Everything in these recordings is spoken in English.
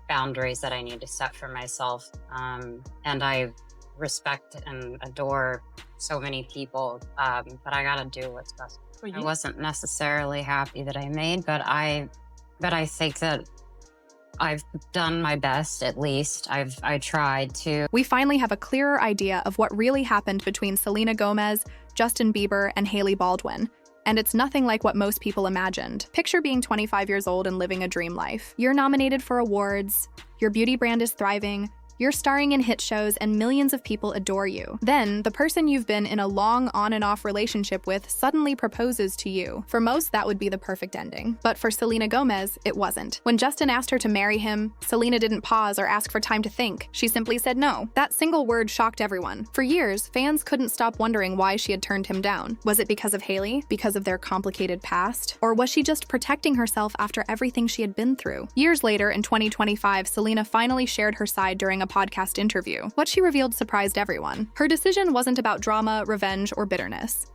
boundaries that I need to set for myself. And I respect and adore so many people, but I gotta do what's best. I wasn't necessarily happy that I made, but I think that I've done my best. At least I tried to. We finally have a clearer idea of what really happened between Selena Gomez, Justin Bieber, and Hailey Baldwin. And it's nothing like what most people imagined. Picture being 25 years old and living a dream life. You're nominated for awards, your beauty brand is thriving, you're starring in hit shows, and millions of people adore you. Then, the person you've been in a long on and off relationship with suddenly proposes to you. For most, that would be the perfect ending. But for Selena Gomez, it wasn't. When Justin asked her to marry him, Selena didn't pause or ask for time to think. She simply said no. That single word shocked everyone. For years, fans couldn't stop wondering why she had turned him down. Was it because of Hailey? Because of their complicated past? Or was she just protecting herself after everything she had been through? Years later, in 2025, Selena finally shared her side during a podcast interview. What she revealed surprised everyone. Her decision wasn't about drama, revenge, or bitterness.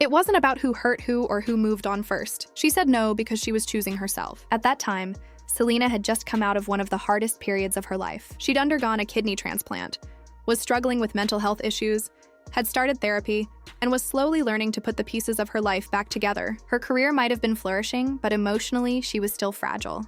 It wasn't about who hurt who or who moved on first. She said no because she was choosing herself. At that time, Selena had just come out of one of the hardest periods of her life. She'd undergone a kidney transplant, was struggling with mental health issues, had started therapy, and was slowly learning to put the pieces of her life back together. Her career might have been flourishing, but emotionally, she was still fragile.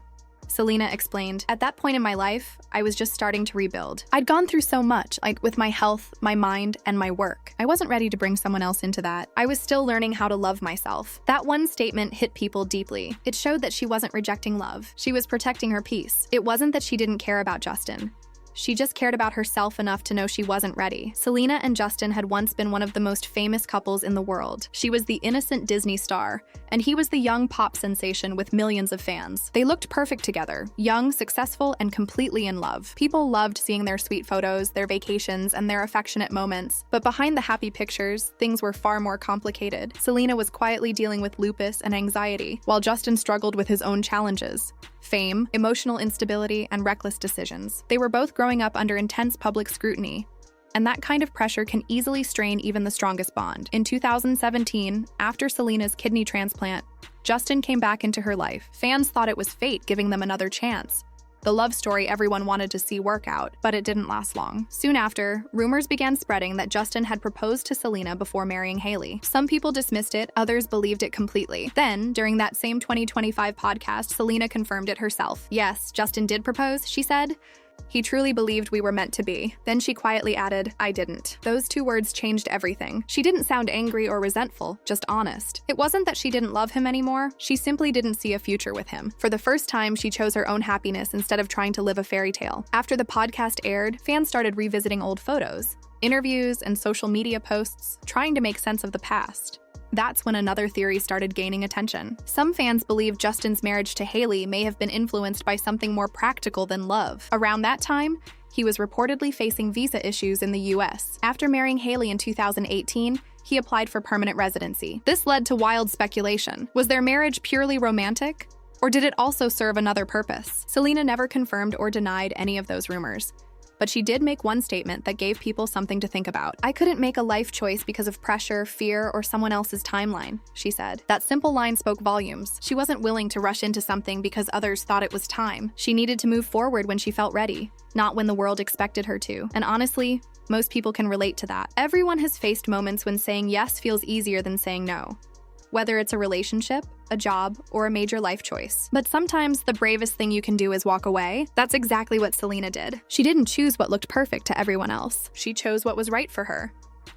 Selena explained, "At that point in my life, I was just starting to rebuild. I'd gone through so much, like with my health, my mind, and my work. I wasn't ready to bring someone else into that. I was still learning how to love myself." That one statement hit people deeply. It showed that she wasn't rejecting love. She was protecting her peace. It wasn't that she didn't care about Justin. She just cared about herself enough to know she wasn't ready. Selena and Justin had once been one of the most famous couples in the world. She was the innocent Disney star, and he was the young pop sensation with millions of fans. They looked perfect together, young, successful, and completely in love. People loved seeing their sweet photos, their vacations, and their affectionate moments. But behind the happy pictures, things were far more complicated. Selena was quietly dealing with lupus and anxiety, while Justin struggled with his own challenges: fame, emotional instability, and reckless decisions. They were both growing up under intense public scrutiny, and that kind of pressure can easily strain even the strongest bond. In 2017, after Selena's kidney transplant, Justin came back into her life. Fans thought it was fate giving them another chance, the love story everyone wanted to see work out, but it didn't last long. Soon after, rumors began spreading that Justin had proposed to Selena before marrying Hailey. Some people dismissed it, others believed it completely. Then, during that same 2025 podcast, Selena confirmed it herself. "Yes, Justin did propose," she said. "He truly believed we were meant to be." Then she quietly added, "I didn't." Those two words changed everything. She didn't sound angry or resentful, just honest. It wasn't that she didn't love him anymore, she simply didn't see a future with him. For the first time, she chose her own happiness instead of trying to live a fairy tale. After the podcast aired, fans started revisiting old photos, interviews, and social media posts, trying to make sense of the past. That's when another theory started gaining attention. Some fans believe Justin's marriage to Hailey may have been influenced by something more practical than love. Around that time, he was reportedly facing visa issues in the US. After marrying Hailey in 2018, he applied for permanent residency. This led to wild speculation. Was their marriage purely romantic? Or did it also serve another purpose? Selena never confirmed or denied any of those rumors. But she did make one statement that gave people something to think about. "I couldn't make a life choice because of pressure, fear, or someone else's timeline," she said. That simple line spoke volumes. She wasn't willing to rush into something because others thought it was time. She needed to move forward when she felt ready, not when the world expected her to. And honestly, most people can relate to that. Everyone has faced moments when saying yes feels easier than saying no, whether it's a relationship, a job, or a major life choice. But sometimes the bravest thing you can do is walk away. That's exactly what Selena did. She didn't choose what looked perfect to everyone else. She chose what was right for her.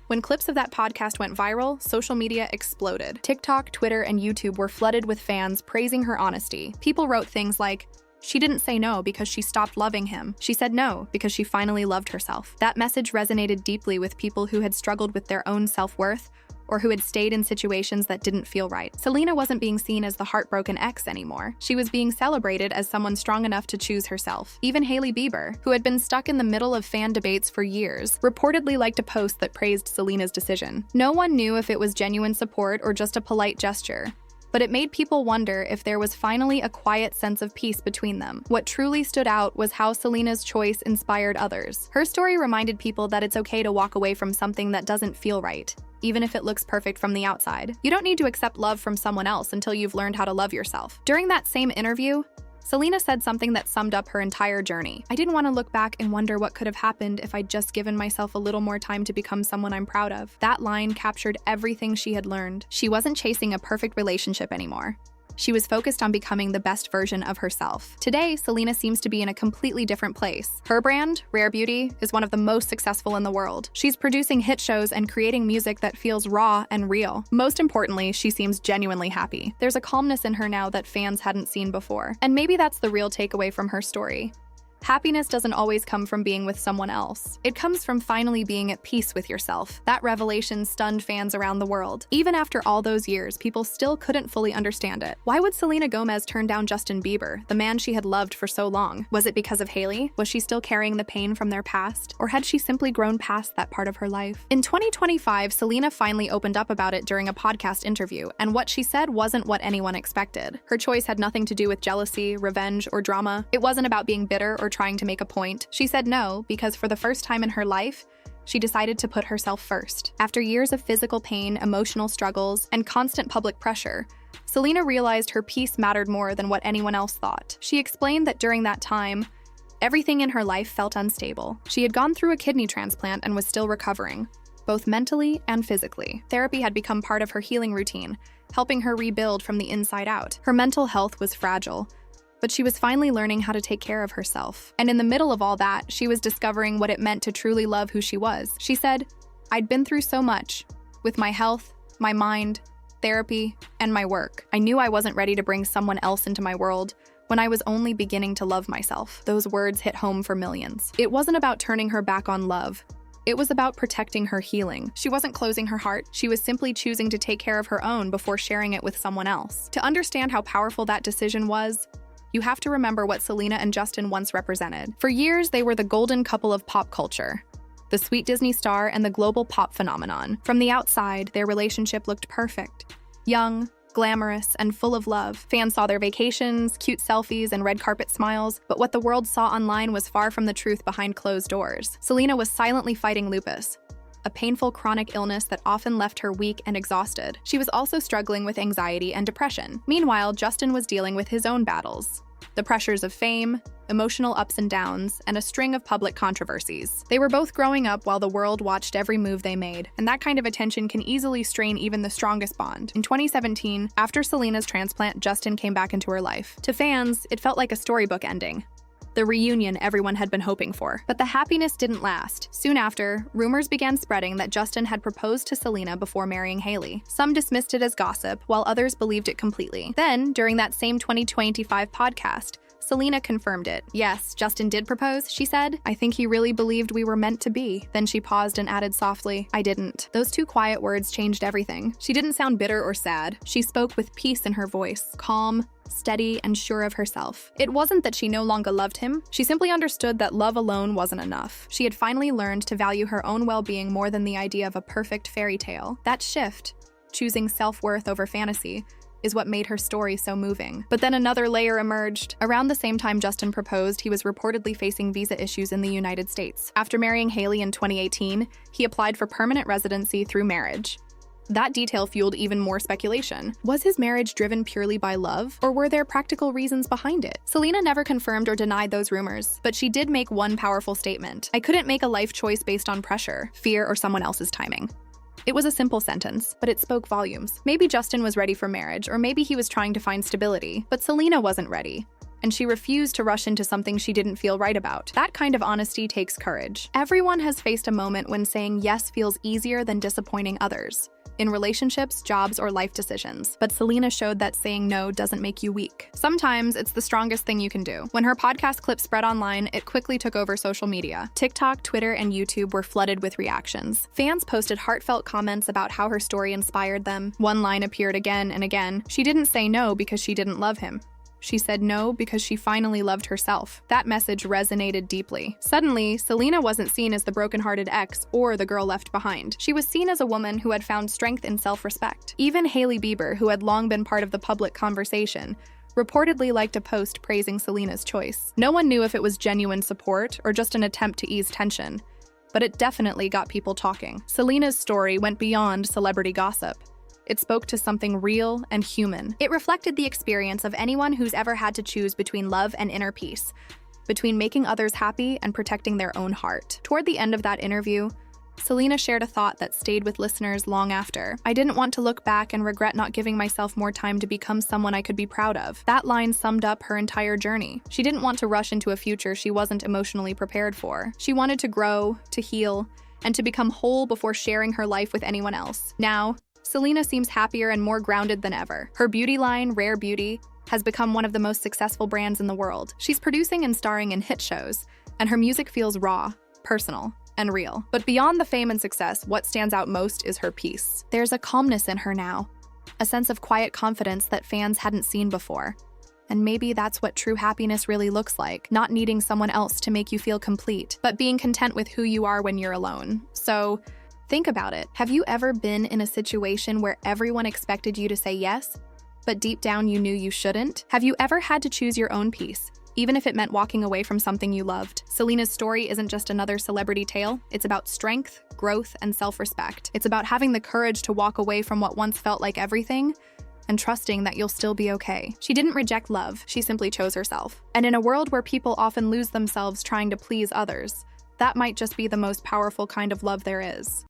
When clips of that podcast went viral, social media exploded. TikTok, Twitter, and YouTube were flooded with fans praising her honesty. People wrote things like, "She didn't say no because she stopped loving him. She said no because she finally loved herself." That message resonated deeply with people who had struggled with their own self-worth, or who had stayed in situations that didn't feel right. Selena wasn't being seen as the heartbroken ex anymore. She was being celebrated as someone strong enough to choose herself. Even Hailey Bieber, who had been stuck in the middle of fan debates for years, reportedly liked a post that praised Selena's decision. No one knew if it was genuine support or just a polite gesture, but it made people wonder if there was finally a quiet sense of peace between them. What truly stood out was how Selena's choice inspired others. Her story reminded people that it's okay to walk away from something that doesn't feel right, even if it looks perfect from the outside. You don't need to accept love from someone else until you've learned how to love yourself. During that same interview, Selena said something that summed up her entire journey. "I didn't want to look back and wonder what could have happened if I'd just given myself a little more time to become someone I'm proud of." That line captured everything she had learned. She wasn't chasing a perfect relationship anymore. She was focused on becoming the best version of herself. Today, Selena seems to be in a completely different place. Her brand, Rare Beauty, is one of the most successful in the world. She's producing hit shows and creating music that feels raw and real. Most importantly, she seems genuinely happy. There's a calmness in her now that fans hadn't seen before. And maybe that's the real takeaway from her story. Happiness doesn't always come from being with someone else. It comes from finally being at peace with yourself. That revelation stunned fans around the world. Even after all those years, people still couldn't fully understand it. Why would Selena Gomez turn down Justin Bieber, the man she had loved for so long? Was it because of Hailey? Was she still carrying the pain from their past? Or had she simply grown past that part of her life? In 2025, Selena finally opened up about it during a podcast interview, and what she said wasn't what anyone expected. Her choice had nothing to do with jealousy, revenge, or drama. It wasn't about being bitter or trying to make a point. She said no because for the first time in her life, she decided to put herself first. After years of physical pain, emotional struggles, and constant public pressure, Selena realized her peace mattered more than what anyone else thought. She explained that during that time, everything in her life felt unstable. She had gone through a kidney transplant and was still recovering, both mentally and physically. Therapy had become part of her healing routine, helping her rebuild from the inside out. Her mental health was fragile, but she was finally learning how to take care of herself. And in the middle of all that, she was discovering what it meant to truly love who she was. She said, "I'd been through so much, with my health, my mind, therapy, and my work. I knew I wasn't ready to bring someone else into my world when I was only beginning to love myself." Those words hit home for millions. It wasn't about turning her back on love. It was about protecting her healing. She wasn't closing her heart. She was simply choosing to take care of her own before sharing it with someone else. To understand how powerful that decision was, you have to remember what Selena and Justin once represented. For years, they were the golden couple of pop culture, the sweet Disney star and the global pop phenomenon. From the outside, their relationship looked perfect. Young, glamorous, and full of love. Fans saw their vacations, cute selfies, and red carpet smiles, but what the world saw online was far from the truth behind closed doors. Selena was silently fighting lupus, a painful chronic illness that often left her weak and exhausted. She was also struggling with anxiety and depression. Meanwhile, Justin was dealing with his own battles: the pressures of fame, emotional ups and downs, and a string of public controversies. They were both growing up while the world watched every move they made, and that kind of attention can easily strain even the strongest bond. In 2017, after Selena's transplant, Justin came back into her life. To fans, it felt like a storybook ending, the reunion everyone had been hoping for. But the happiness didn't last. Soon after, rumors began spreading that Justin had proposed to Selena before marrying Hailey. Some dismissed it as gossip, while others believed it completely. Then, during that same 2025 podcast, Selena confirmed it. "Yes, Justin did propose," she said. "I think he really believed we were meant to be." Then she paused and added softly, "I didn't." Those two quiet words changed everything. She didn't sound bitter or sad. She spoke with peace in her voice, calm, steady, and sure of herself. It wasn't that she no longer loved him. She simply understood that love alone wasn't enough. She had finally learned to value her own well-being more than the idea of a perfect fairy tale. That shift, choosing self-worth over fantasy, is what made her story so moving. But then another layer emerged. Around the same time Justin proposed, he was reportedly facing visa issues in the United States. After marrying Hailey in 2018, he applied for permanent residency through marriage. That detail fueled even more speculation. Was his marriage driven purely by love, or were there practical reasons behind it? Selena never confirmed or denied those rumors, but she did make one powerful statement: "I couldn't make a life choice based on pressure, fear, or someone else's timing." It was a simple sentence, but it spoke volumes. Maybe Justin was ready for marriage, or maybe he was trying to find stability, but Selena wasn't ready, and she refused to rush into something she didn't feel right about. That kind of honesty takes courage. Everyone has faced a moment when saying yes feels easier than disappointing others, in relationships, jobs, or life decisions. But Selena showed that saying no doesn't make you weak. Sometimes it's the strongest thing you can do. When her podcast clip spread online, it quickly took over social media. TikTok, Twitter, and YouTube were flooded with reactions. Fans posted heartfelt comments about how her story inspired them. One line appeared again and again: "She didn't say no because she didn't love him. She said no because she finally loved herself." That message resonated deeply. Suddenly, Selena wasn't seen as the brokenhearted ex or the girl left behind. She was seen as a woman who had found strength in self-respect. Even Hailey Bieber, who had long been part of the public conversation, reportedly liked a post praising Selena's choice. No one knew if it was genuine support or just an attempt to ease tension, but it definitely got people talking. Selena's story went beyond celebrity gossip. It spoke to something real and human. It reflected the experience of anyone who's ever had to choose between love and inner peace, between making others happy and protecting their own heart. Toward the end of that interview, Selena shared a thought that stayed with listeners long after. "I didn't want to look back and regret not giving myself more time to become someone I could be proud of." That line summed up her entire journey. She didn't want to rush into a future she wasn't emotionally prepared for. She wanted to grow, to heal, and to become whole before sharing her life with anyone else. Now, Selena seems happier and more grounded than ever. Her beauty line, Rare Beauty, has become one of the most successful brands in the world. She's producing and starring in hit shows, and her music feels raw, personal, and real. But beyond the fame and success, what stands out most is her peace. There's a calmness in her now, a sense of quiet confidence that fans hadn't seen before. And maybe that's what true happiness really looks like, not needing someone else to make you feel complete, but being content with who you are when you're alone. So, think about it. Have you ever been in a situation where everyone expected you to say yes, but deep down you knew you shouldn't? Have you ever had to choose your own peace, even if it meant walking away from something you loved? Selena's story isn't just another celebrity tale. It's about strength, growth, and self-respect. It's about having the courage to walk away from what once felt like everything and trusting that you'll still be okay. She didn't reject love, she simply chose herself. And in a world where people often lose themselves trying to please others, that might just be the most powerful kind of love there is.